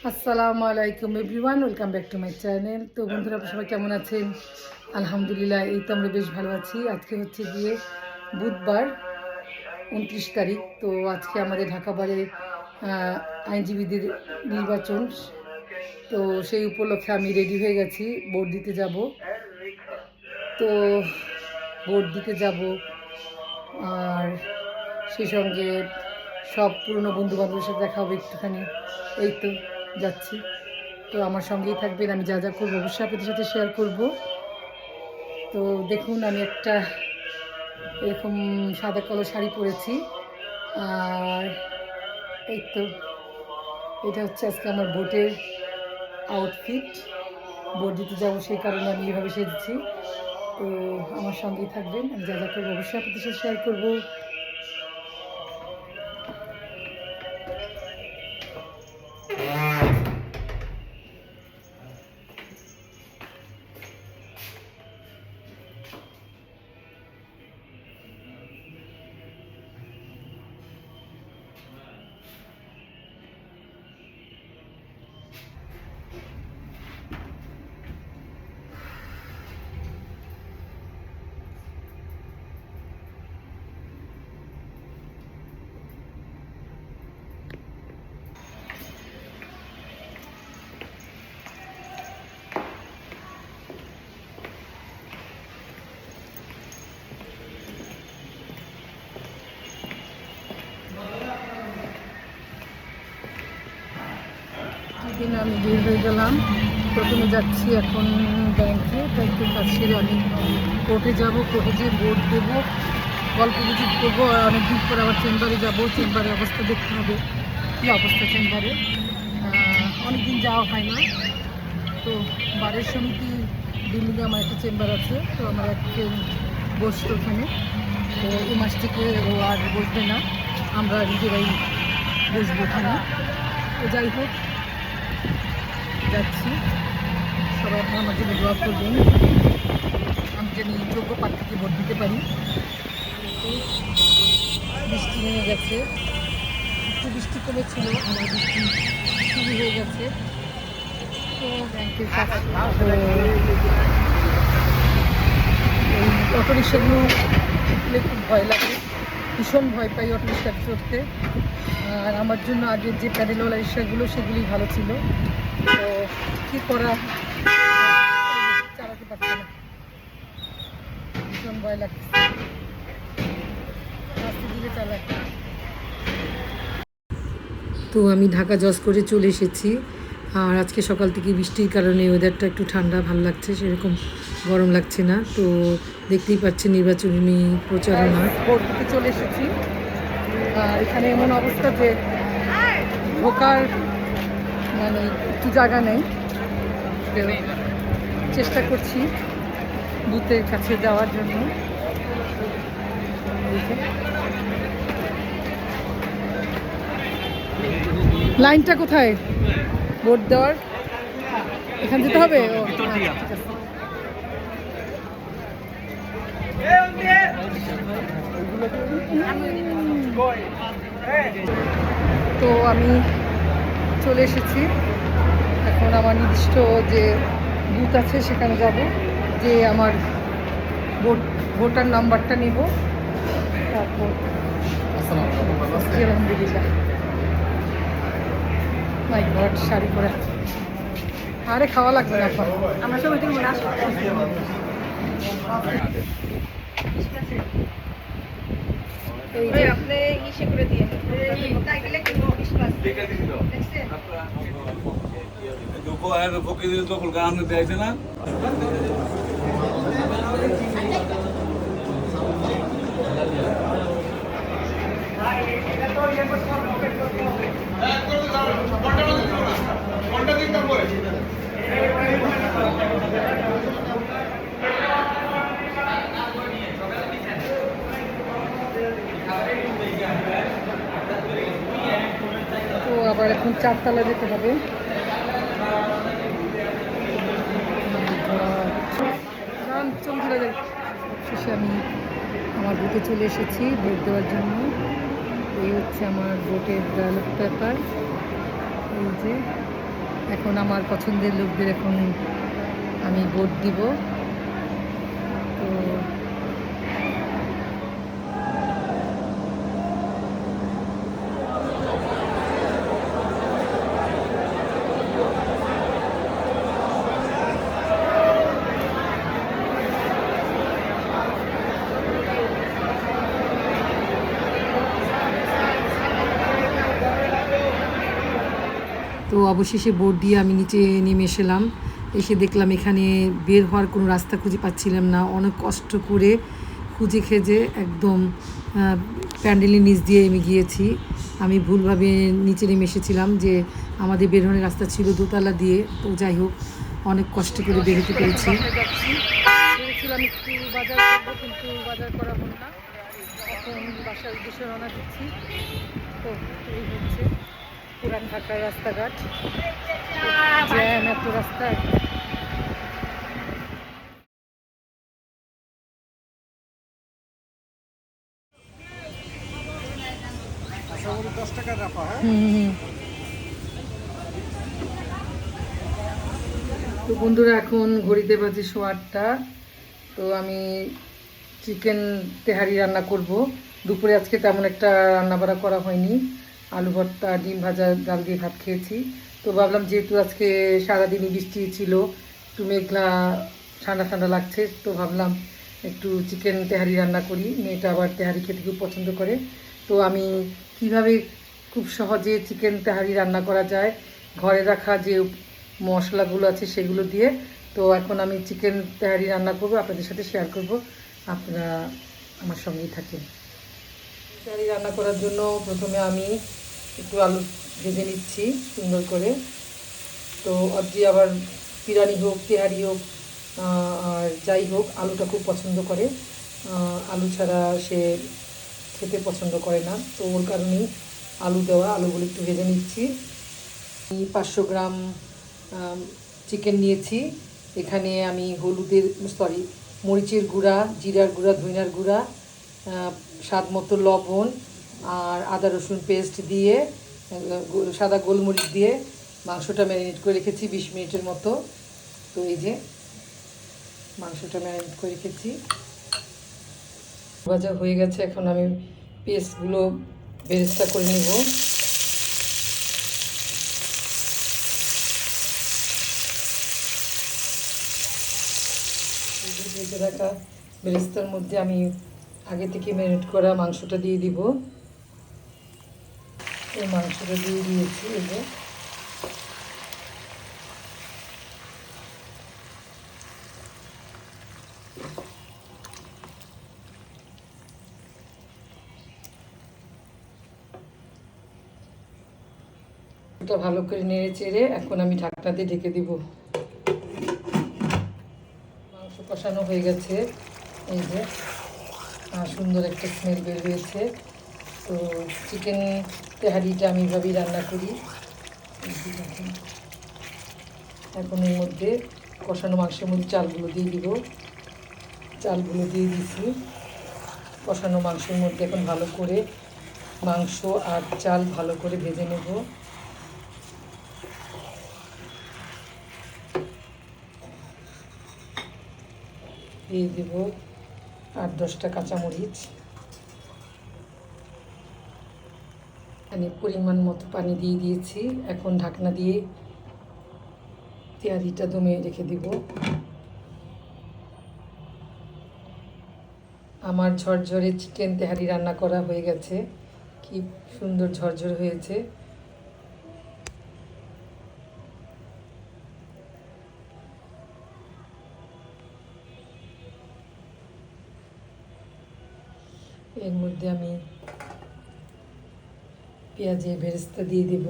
আসসালামু আলাইকুম everyone, welcome back to my channel. তো বন্ধুরা, আপনারা সবাই কেমন আছেন? আলহামদুলিল্লাহ, এই তো আমরা বেশ ভালো আছি। আজকে হচ্ছে গিয়ে বুধবার 29 তারিখ। তো আজকে আমাদের ঢাকা বারে আইনজীবীদের নির্বাচন। তো সেই উপলক্ষে আমি রেডি হয়ে গেছি, ভোট দিতে যাব। তো ভোট দিতে যাব, আর সেই সঙ্গে সব পুরনো বন্ধুবান্ধবের সাথে দেখা হবে একটুখানি। এই তো যাচ্ছি। তো আমার সঙ্গেই থাকবেন, আমি যা যা করবো অবশ্যই আপনাদের সাথে শেয়ার করব। তো দেখুন, আমি একটা এরকম সাদা কালো শাড়ি পরেছি, আর এই তো এটা হচ্ছে আজকে আমার ভোটের আউটফিট। ভোট দিতে যাবো, সেই কারণে আমি এইভাবে সেজেছি। তো আমার সঙ্গেই থাকবেন, আমি যা যা করবো অবশ্যই আপনাদের সাথে শেয়ার করবো। দিন আমি বের হয়ে গেলাম। প্রথমে যাচ্ছি এখন ব্যাংকের কাজ সেরে আমি কোর্টে যাব। কোর্টে যেয়ে ভোট দেবো, গল্প গুজব করবো। অনেকদিন পর আবার চেম্বারে যাব, চেম্বারের অবস্থা দেখতে হবে কী অবস্থা চেম্বারে। অনেকদিন যাওয়া হয় না। তো বারের সমিতি বিল্ডিংয়ে আমার একটা চেম্বার আছে। তো আমার এক ফ্রেন্ড বসতো ওখানে। তো এই মাস থেকে ও আর বসবে না, আমরা নিজেরাই বসবো ওখানে। তো যাই হোক, যাচ্ছি। সবাই আপনারা আমার জন্য দোয়া করবেন, আমি যেন যোগ্য প্রার্থীকে ভোট দিতে পারি। বৃষ্টি নেমে গেছে, একটু বৃষ্টি কমেছিল, আমার বৃষ্টি শুরু হয়ে গেছে। তো ব্যাংকের কাজ, এই অটো রিক্সাগুলো উঠলে খুব ভয় লাগে, ভীষণ ভয় পাই অটো রিক্সা চড়তে। আর আমার জন্য আগের যে প্যাডেলওয়ালা রিক্সাগুলো সেগুলি ভালো ছিল। তো কী করা, চালাতে পারছে না, ভীষণ ভয় লাগছে, রাস্তা দিকে চালায়। তো আমি ঢাকা জজ করে চলে এসেছি। আর আজকে সকাল থেকে বৃষ্টির কারণে ওয়েদারটা একটু ঠান্ডা, ভালো লাগছে, সেরকম গরম লাগছে না। তো দেখতেই পাচ্ছেন নির্বাচনী প্রচারণা। ভোট দিতে চলে এসেছি। আর এখানে এমন অবস্থা যে ঢোকার মানে একটু জায়গা নেই। চেষ্টা করছি বুথের কাছে যাওয়ার জন্য। লাইনটা কোথায় ভোট দেওয়ার? এখান যেতে হবে? তো আমি চলে এসেছি। এখন আমার নির্দিষ্ট যে বুথ আছে সেখানে যাব, যে আমার ভোটার নাম্বারটা নেব। তারপর আলহামদুলিল্লাহ, মাই গড, শাড়ি পরে। আরে খাওয়া লাগবে না, আমরা সব আপনি ইসে করে দিয়ে না। তো আবার এখন 4 তলা যেতে হবে। শেষে আমি আমার বুথে চলে এসেছি ভোট দেওয়ার জন্য। এই হচ্ছে আমার ভোটের ব্যালট পেপার, এই যে এখন আমার পছন্দের লোকদের এখন আমি ভোট দিব। তো তো অবশেষে ভোট দিয়ে আমি নিচে নেমে এসেলাম। এসে দেখলাম এখানে বের হওয়ার কোনো রাস্তা খুঁজে পাচ্ছিলাম না। অনেক কষ্ট করে খুঁজে খেজে একদম প্যান্ডেলের নিচ দিয়ে আমি গিয়েছি। আমি ভুলভাবে নিচে নেমে এসেছিলাম, যে আমাদের বের হওয়ার রাস্তা ছিল দোতলা দিয়ে। তো যাই হোক, অনেক কষ্ট করে বের হতে পেরেছি। ভেবেছিলাম একটু বাজার করবো, কিন্তু বাজার করা হল না। এখন বাসার উদ্দেশ্যে রওনা দিচ্ছি। তো এই হচ্ছে পুরান ঢাকার রাস্তাঘাট, জ্যাম এত রাস্তায়। তো বন্ধুরা, এখন ঘড়িতে বাজে 8:15। তো আমি চিকেন তেহারি রান্না করব। দুপুরে আজকে তেমন একটা রান্নাবাড়া করা হয়নি। আলু ভর্তা, ডিম ভাজা, ডাল দিয়ে ভাত খেয়েছি। তো ভাবলাম যেহেতু আজকে সারাদিনই বৃষ্টি ছিল, একটু মেঘলা ঠান্ডা ঠান্ডা লাগছে, তো ভাবলাম একটু চিকেন তেহারি রান্না করি। মেয়েটা আবার তেহারি খেতে খুব পছন্দ করে। তো আমি কিভাবে খুব সহজে চিকেন তেহারি রান্না করা যায়, ঘরে রাখা যে মশলাগুলো আছে সেগুলো দিয়ে, তো এখন আমি চিকেন তেহারি রান্না করব, আপনাদের সাথে শেয়ার করব। আপনারা আমার সঙ্গেই থাকেন। তেহারি রান্না করার জন্য প্রথমে আমি একটু আলু ভেজে নিচ্ছি সুন্দর করে। তো আজকে আবার বিরিয়ানি হোক, তেহারি হোক, আর যাই হোক, আলুটা খুব পছন্দ করে। আলু ছাড়া সে খেতে পছন্দ করে না, তো ওর কারণেই আলু দেওয়া। আলুগুলো একটু ভেজে নিচ্ছি। 500 গ্রাম চিকেন নিয়েছি। এখানে আমি মরিচের গুঁড়া, জিরার গুঁড়া, ধনিয়ার গুঁড়া, স্বাদ মতো লবণ আর আদা রসুন পেস্ট দিয়ে, সাদা গোলমরিচ দিয়ে মাংসটা ম্যারিনেট করে রেখেছি 20 মিনিটের মতো। তো এই যে মাংসটা ম্যারিনেট করে রেখেছি, ভাজা হয়ে গেছে। এখন আমি পেস্টগুলো বেরেস্তা করে নেব। ভেজে রাখা বেরেস্তার মধ্যে আমি আগে থেকে ম্যারিনেট করা মাংসটা দিয়ে দিব। এই মাংসটা দিয়ে দিয়েছি। এই যে এটা ভালো করে নেড়ে চেড়ে এখন আমি ঢাকনা দিয়ে ঢেকে দিব। মাংস কষানো হয়ে গেছে। এই যে সুন্দর একটা স্মেল বের হয়েছে। তো চিকেন তেহারিটা আমি এভাবেই রান্না করি। এখন এর মধ্যে কষানো মাংসের মধ্যে চালগুলো দিয়ে দিব। চালগুলো দিয়ে দিছি কষানো মাংসের মধ্যে। এখন ভালো করে মাংস আর চাল ভালো করে ভেজে নেব। দিয়ে দেব 8-10টা কাঁচামরিচ। আমি পরিমাণ মতো পানি দিয়ে দিয়েছি। এখন ঢাকনা দিয়ে তেহারিটা দমে রেখে দিব। আমার ঝরঝরে চিকেন তেহারি রান্না করা হয়ে গেছে। কি সুন্দর ঝরঝর হয়েছে। এর মধ্যে আমি পেঁয়াজের বেরেস্তা দিয়ে দেব।